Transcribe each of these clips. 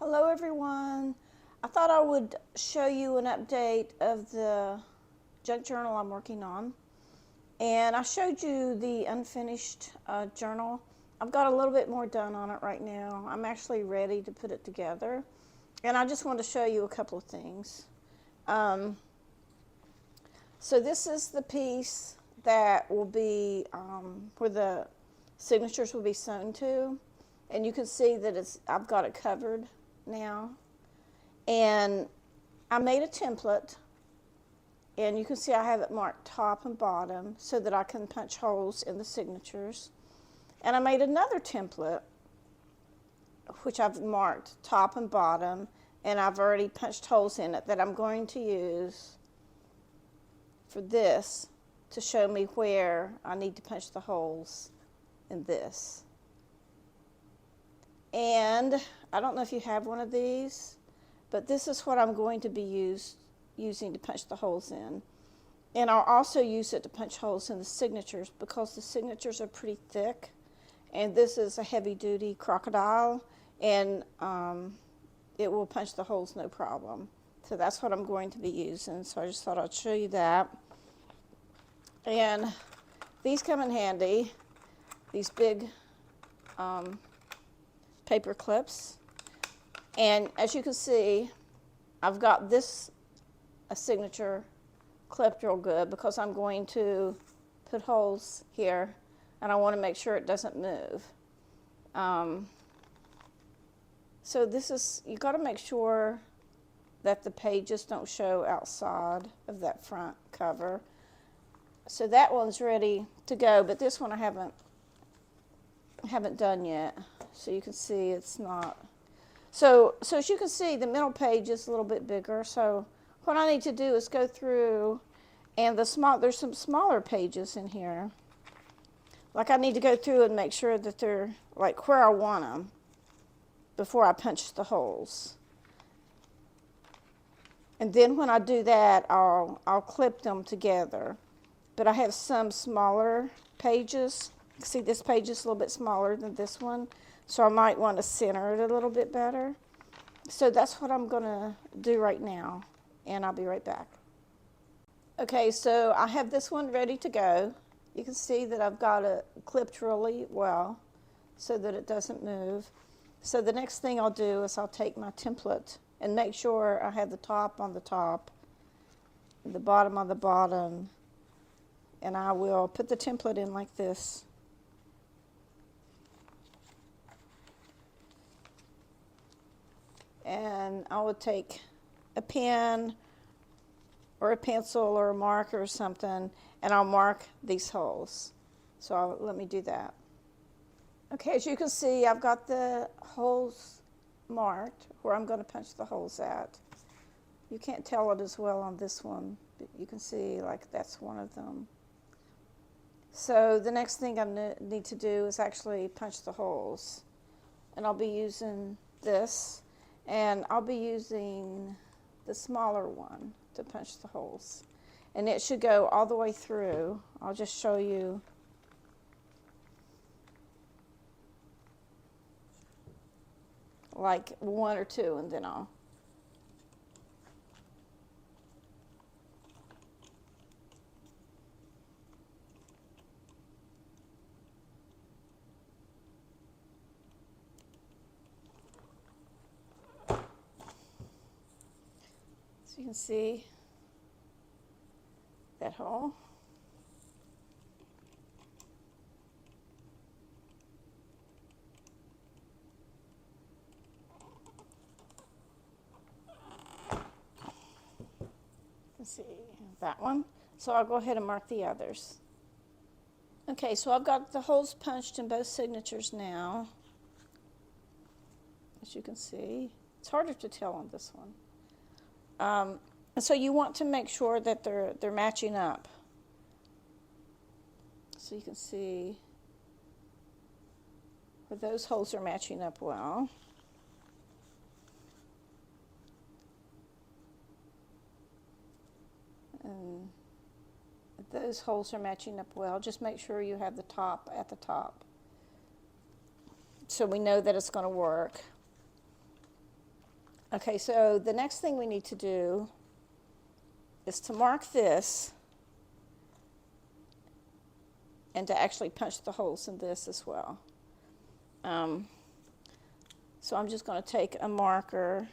Hello everyone. I thought I would show you an update of the junk journal I'm working on. And I showed you the unfinished journal. I've got a little bit more done on it right now. I'm actually ready to put it together. And I just want to show you a couple of things. So this is the piece that will be where the signatures will be sewn to. And you can see that I've got it covered now. And I made a template, and you can see I have it marked top and bottom so that I can punch holes in the signatures. And I made another template which I've marked top and bottom, and I've already punched holes in it that I'm going to use for this to show me where I need to punch the holes in this. And I don't know if you have one of these, but this is what I'm going to be using to punch the holes in. And I'll also use it to punch holes in the signatures because the signatures are pretty thick. And this is a heavy-duty crocodile, and it will punch the holes no problem. So that's what I'm going to be using. So I just thought I'd show you that. And these come in handy, these big paper clips. And as you can see, I've got this a signature clipped real good because I'm going to put holes here, and I want to make sure it doesn't move. So this is, you got to make sure that the pages don't show outside of that front cover. So that one's ready to go, but this one I haven't done yet. So you can see it's not. So as you can see, the middle page is a little bit bigger. So what I need to do is go through, and there's some smaller pages in here. Like I need to go through and make sure that they're like where I want them before I punch the holes. And then when I do that, I'll clip them together. But I have some smaller pages. See, this page is a little bit smaller than this one, so I might want to center it a little bit better. So that's what I'm going to do right now, and I'll be right back. Okay, so I have this one ready to go. You can see that I've got it clipped really well so that it doesn't move. So the next thing I'll do is I'll take my template and make sure I have the top on the top, the bottom on the bottom, and I will put the template in like this. And I would take a pen or a pencil or a marker or something, and I'll mark these holes. So let me do that. Okay, as you can see, I've got the holes marked where I'm going to punch the holes at. You can't tell it as well on this one, but you can see like that's one of them. So the next thing I need to do is actually punch the holes. And I'll be using this, and I'll be using the smaller one to punch the holes. And it should go all the way through. I'll just show you. Like one or two, and then I'll. So you can see that hole. Let's see, that one. So I'll go ahead and mark the others. Okay, so I've got the holes punched in both signatures now. As you can see, it's harder to tell on this one. And so you want to make sure that they're matching up. So you can see where those holes are matching up well. And those holes are matching up well. Just make sure you have the top at the top, so we know that it's going to work. Okay, so the next thing we need to do is to mark this and to actually punch the holes in this as well. So I'm just going to take a marker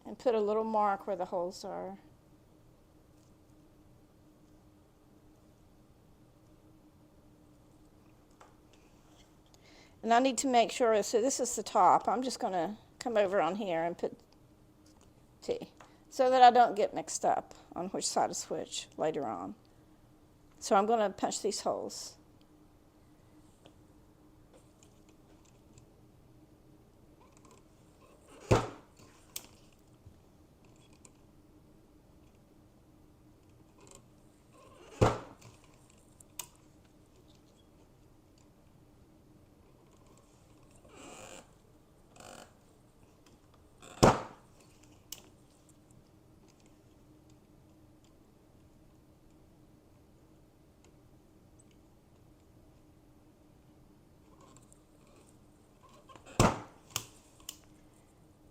and put a little mark where the holes are. And I need to make sure, so this is the top. I'm just going to come over on here and put T so that I don't get mixed up on which side is which later on. So I'm going to punch these holes.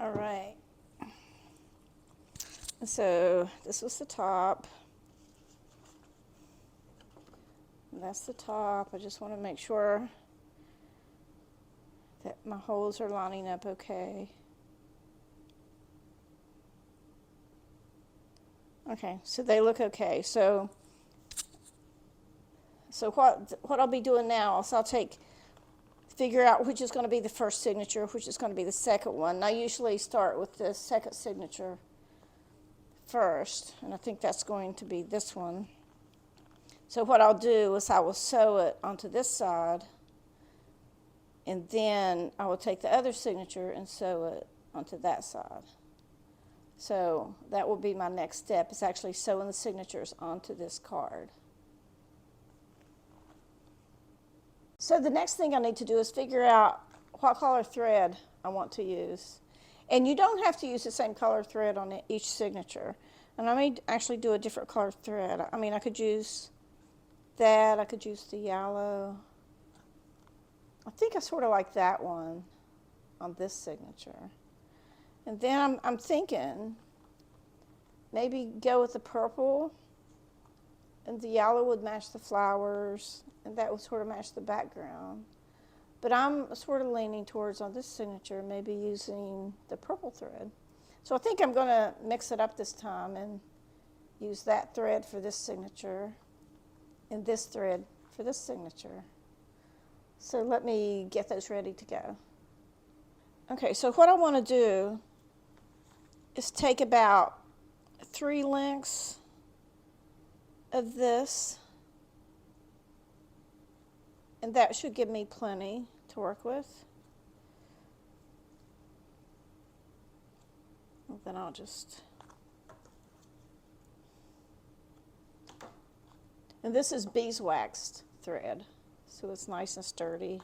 All right. So this was the top. And that's the top. I just want to make sure that my holes are lining up okay. Okay, so they look okay. So what I'll be doing now is I'll figure out which is going to be the first signature, which is going to be the second one. And I usually start with the second signature first, and I think that's going to be this one. So what I'll do is I will sew it onto this side, and then I will take the other signature and sew it onto that side. So that will be my next step, is actually sewing the signatures onto this card. So the next thing I need to do is figure out what color thread I want to use. And you don't have to use the same color thread on each signature. And I may actually do a different color thread. I mean, I could use that. I could use the yellow. I think I sort of like that one on this signature. And then I'm thinking maybe go with the purple, and the yellow would match the flowers, and that would sort of match the background. But I'm sort of leaning towards, on this signature, maybe using the purple thread. So I think I'm going to mix it up this time and use that thread for this signature and this thread for this signature. So let me get those ready to go. Okay, so what I want to do is take about 3 lengths of this, and that should give me plenty to work with. And then I'll just, and this is beeswaxed thread, so it's nice and sturdy.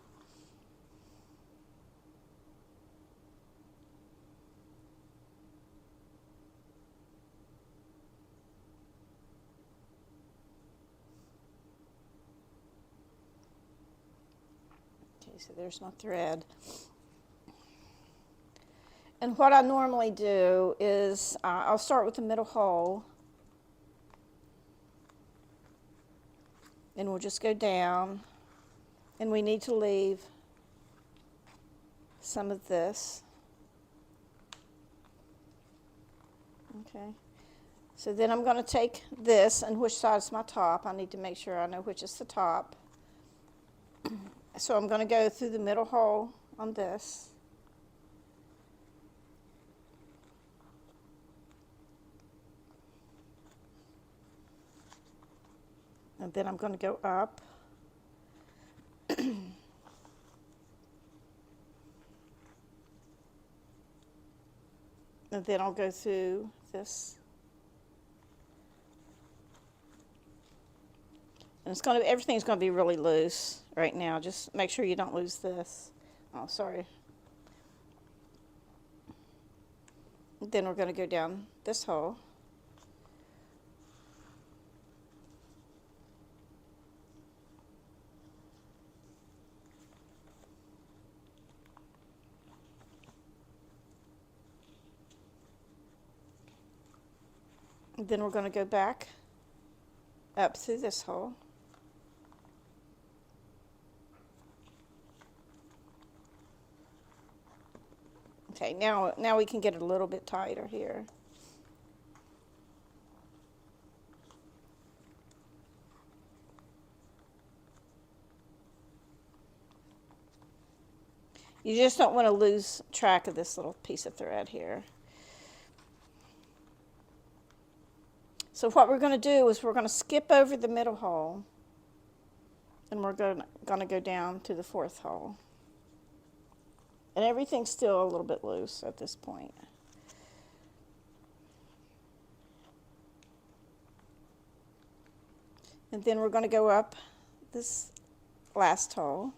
Okay, so there's my thread. And what I normally do is I'll start with the middle hole, and we'll just go down, and we need to leave some of this. Okay, so then I'm going to take this, and which side is my top? I need to make sure I know which is the top. So I'm going to go through the middle hole on this. And then I'm going to go up. And then I'll go through this. And it's going to, everything's going to be really loose right now. Just make sure you don't lose this. Oh, sorry. Then we're going to go down this hole. Then we're going to go back up through this hole. Okay, now we can get it a little bit tighter here. You just don't want to lose track of this little piece of thread here. So what we're going to do is we're going to skip over the middle hole, and we're going to go down to the fourth hole. And everything's still a little bit loose at this point. And then we're going to go up this last hole.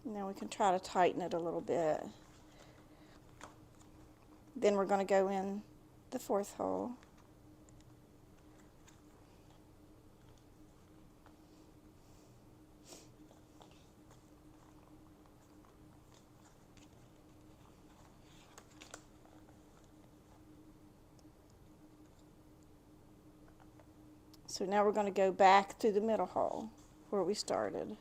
Now we can try to tighten it a little bit. Then we're going to go in the fourth hole. So now we're going to go back through the middle hole where we started.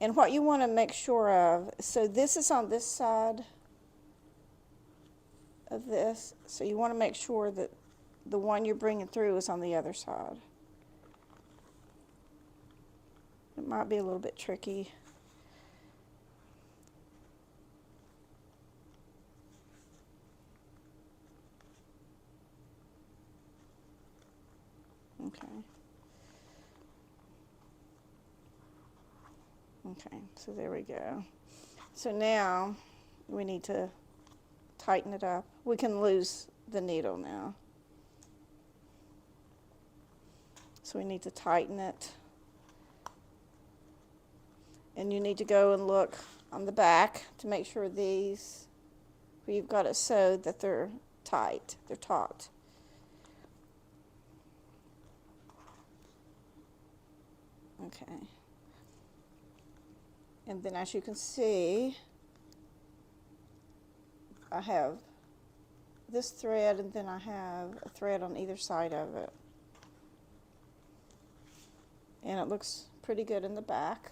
And what you want to make sure of, so this is on this side of this, so you want to make sure that the one you're bringing through is on the other side. It might be a little bit tricky. Okay. Okay, so there we go. So now we need to tighten it up. We can lose the needle now. So we need to tighten it. And you need to go and look on the back to make sure these, where you've got it sewed, that they're tight, they're taut. Okay. And then as you can see, I have this thread and then I have a thread on either side of it. And it looks pretty good in the back.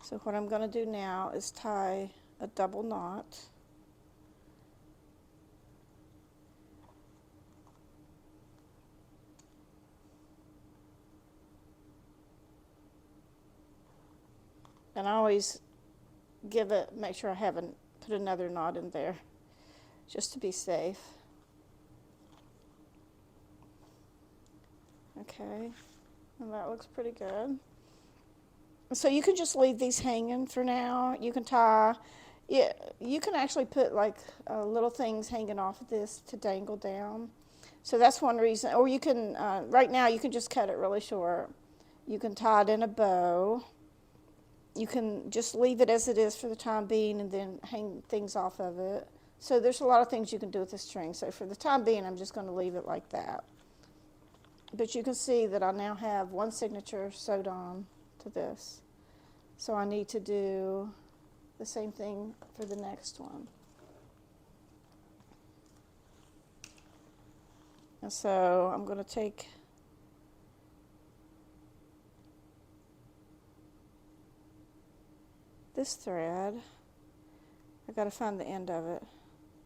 So what I'm going to do now is tie a double knot. And I always make sure I haven't put another knot in there, just to be safe. Okay, and that looks pretty good. So you can just leave these hanging for now. You can tie, yeah, you can actually put like little things hanging off of this to dangle down. So that's one reason. Or you can, right now you can just cut it really short. You can tie it in a bow. You can just leave it as it is for the time being and then hang things off of it. So there's a lot of things you can do with the string. So for the time being, I'm just going to leave it like that. But you can see that I now have one signature sewed on to this. So I need to do the same thing for the next one. And so I'm going to take this thread. I got to find the end of it.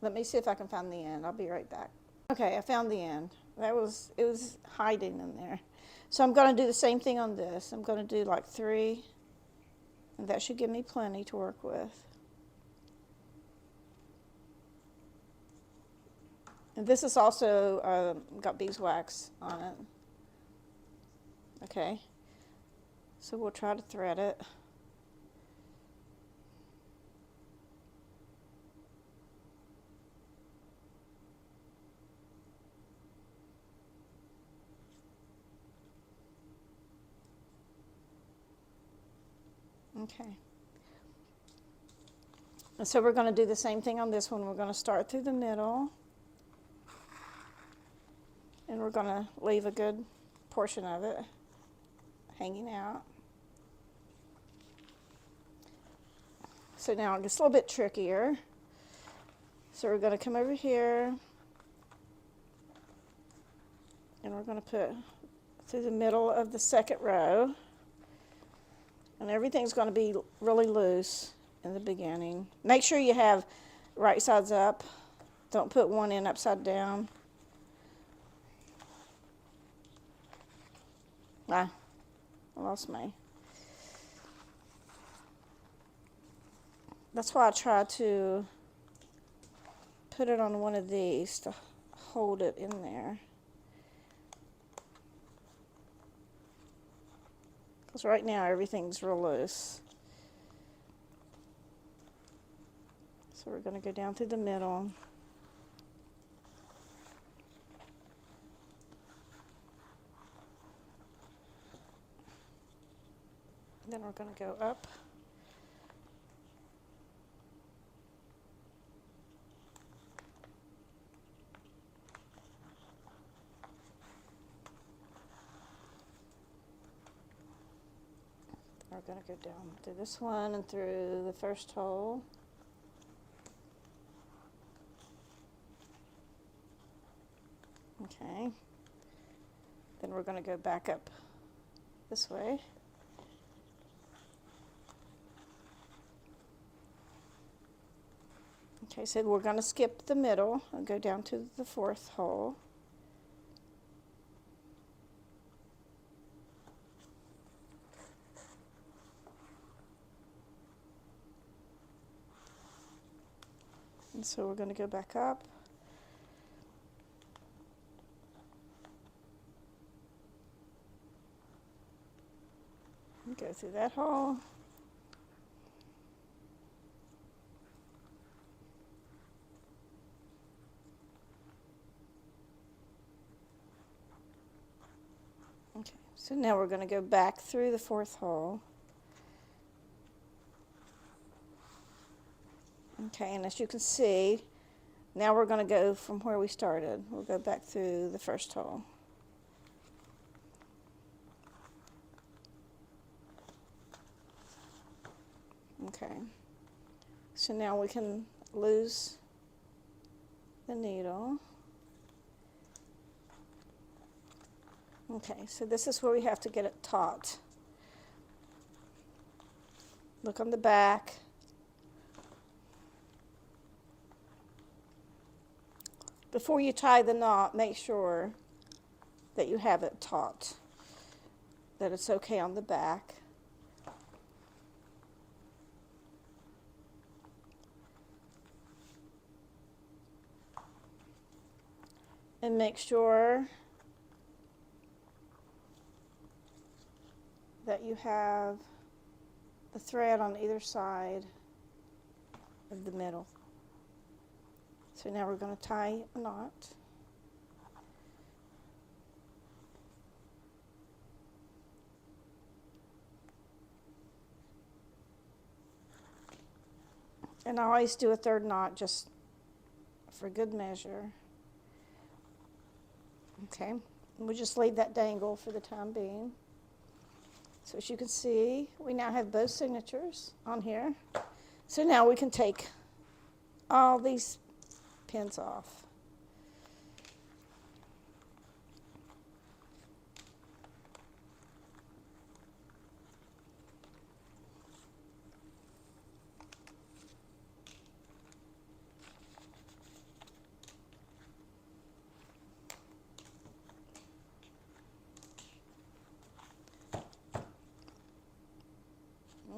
Let me see if I can find the end. I'll be right back. Okay, I found the end. It was hiding in there. So I'm going to do the same thing on this. I'm going to do like 3, and that should give me plenty to work with. And this is also got beeswax on it. Okay, so we'll try to thread it. Okay. And so we're going to do the same thing on this one. We're going to start through the middle. And we're going to leave a good portion of it hanging out. So now it gets a little bit trickier. So we're going to come over here and we're going to put through the middle of the second row. And everything's going to be really loose in the beginning. Make sure you have right sides up. Don't put one in upside down. I lost my. That's why I try to put it on one of these to hold it in there. Because right now everything's real loose. So we're going to go down through the middle. Then we're going to go up. We're going to go down through this one and through the first hole. Okay. Then we're going to go back up this way. Okay, so we're going to skip the middle and go down to the fourth hole. And so we're going to go back up. And go through that hole. Okay, so now we're going to go back through the fourth hole. Okay, and as you can see, now we're going to go from where we started. We'll go back through the first hole. Okay, so now we can lose the needle. Okay, so this is where we have to get it taut. Look on the back. Before you tie the knot, make sure that you have it taut, that it's okay on the back. And make sure that you have the thread on either side of the middle. So now we're going to tie a knot. And I always do a third knot just for good measure. Okay, we'll just leave that dangle for the time being. So as you can see, we now have both signatures on here. So now we can take all these pins off.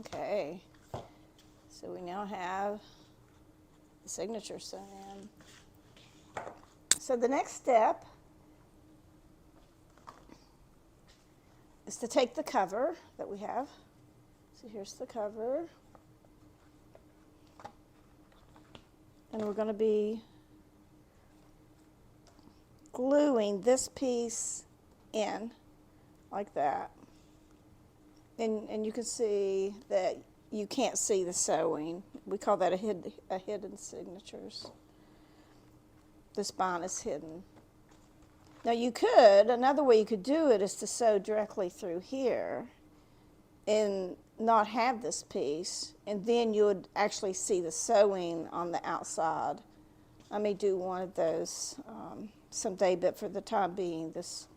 Okay, so we now have the signature sewn in. So the next step is to take the cover that we have. So here's the cover. And we're going to be gluing this piece in like that. And you can see that you can't see the sewing. We call that a hidden signatures. The spine is hidden. Now another way you could do it is to sew directly through here and not have this piece, and then you would actually see the sewing on the outside. I may do one of those someday, but for the time being, this.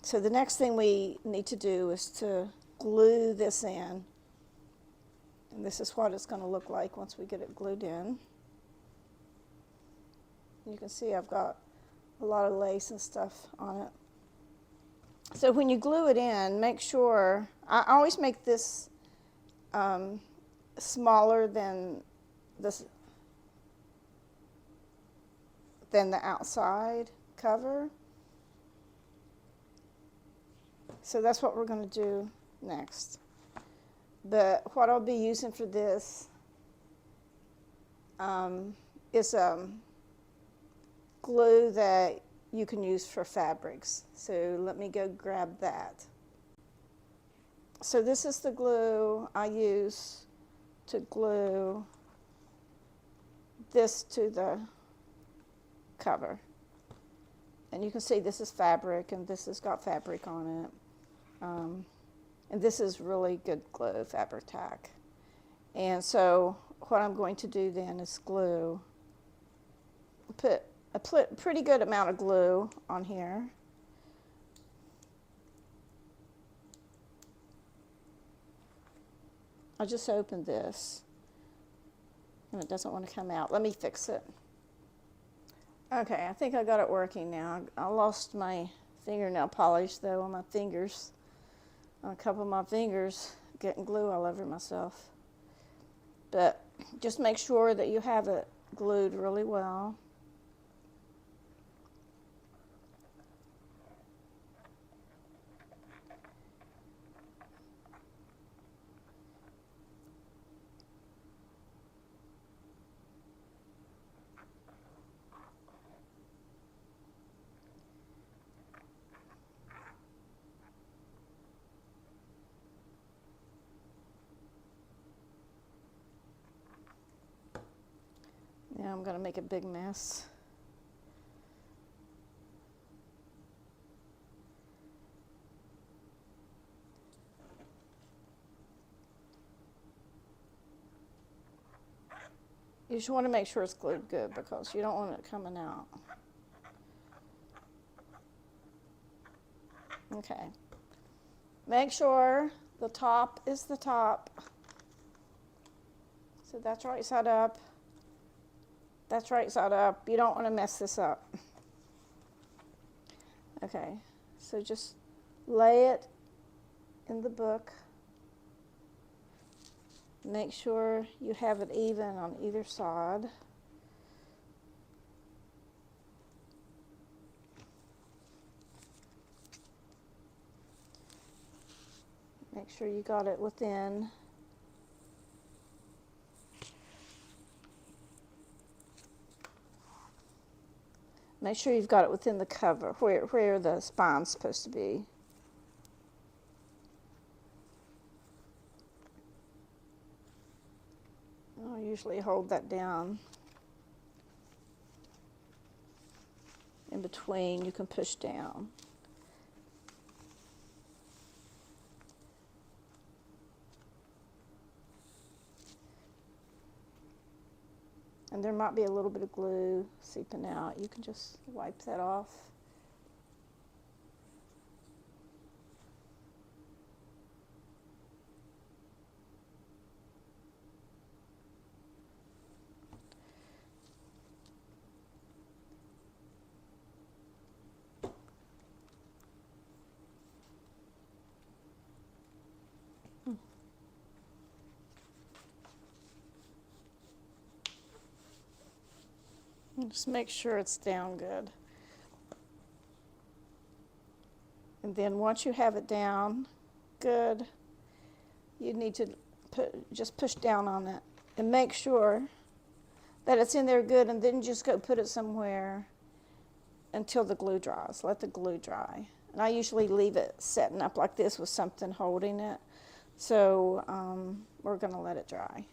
So the next thing we need to do is to glue this in. And this is what it's going to look like once we get it glued in. You can see I've got a lot of lace and stuff on it. So when you glue it in, make sure, I always make this smaller than the outside cover. So that's what we're going to do next. But what I'll be using for this is glue that you can use for fabrics. So let me go grab that. So this is the glue I use to glue this to the cover. And you can see this is fabric, and this has got fabric on it. And this is really good glue, Fabri-Tac. And so what I'm going to do then is glue, put a pretty good amount of glue on here. I just opened this, and it doesn't want to come out. Let me fix it. Okay, I think I got it working now. I lost my fingernail polish, though, on my fingers. On a couple of my fingers, getting glue all over myself. But just make sure that you have it glued really well. Now I'm going to make a big mess. You just want to make sure it's glued good because you don't want it coming out. Okay. Make sure the top is the top. So that's right side up. That's right side up. You don't want to mess this up. Okay, so just lay it in the book. Make sure you have it even on either side. Make sure you got it within. Make sure you've got it within the cover, where the spine's supposed to be. I'll usually hold that down. In between, you can push down. And there might be a little bit of glue seeping out. You can just wipe that off. Just make sure it's down good. And then once you have it down good, you need to just push down on it and make sure that it's in there good, and then just go put it somewhere until the glue dries. Let the glue dry. And I usually leave it setting up like this with something holding it. So we're going to let it dry.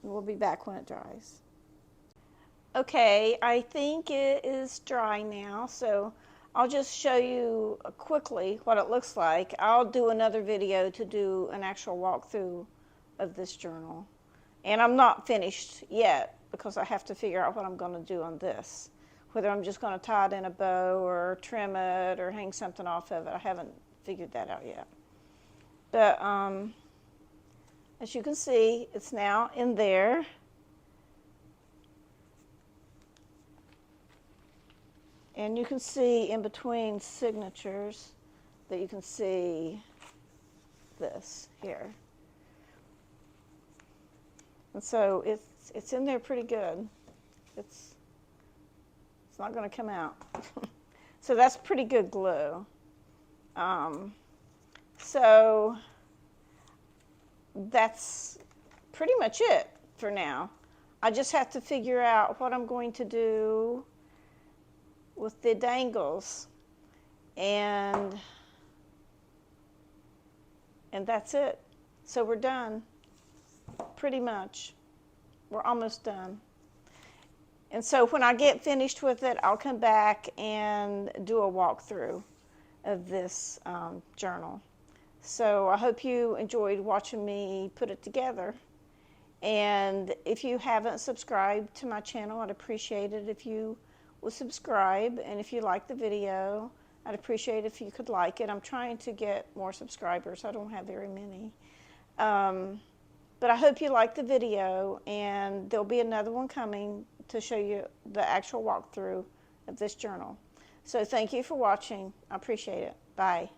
We'll be back when it dries. Okay, I think it is dry now, so I'll just show you quickly what it looks like. I'll do another video to do an actual walkthrough of this journal. And I'm not finished yet because I have to figure out what I'm going to do on this. Whether I'm just going to tie it in a bow or trim it or hang something off of it. I haven't figured that out yet. But as you can see, it's now in there. And you can see in between signatures that you can see this here. And so it's in there pretty good. It's not going to come out. So that's pretty good glue. So that's pretty much it for now. I just have to figure out what I'm going to do with the dangles, and that's it. So we're done, pretty much. We're almost done. And so when I get finished with it, I'll come back and do a walkthrough of this journal. So I hope you enjoyed watching me put it together. And if you haven't subscribed to my channel, I'd appreciate it if you would subscribe. And if you like the video, I'd appreciate it if you could like it. I'm trying to get more subscribers. I don't have very many. But I hope you like the video, and there'll be another one coming to show you the actual walkthrough of this journal. So thank you for watching. I appreciate it. Bye.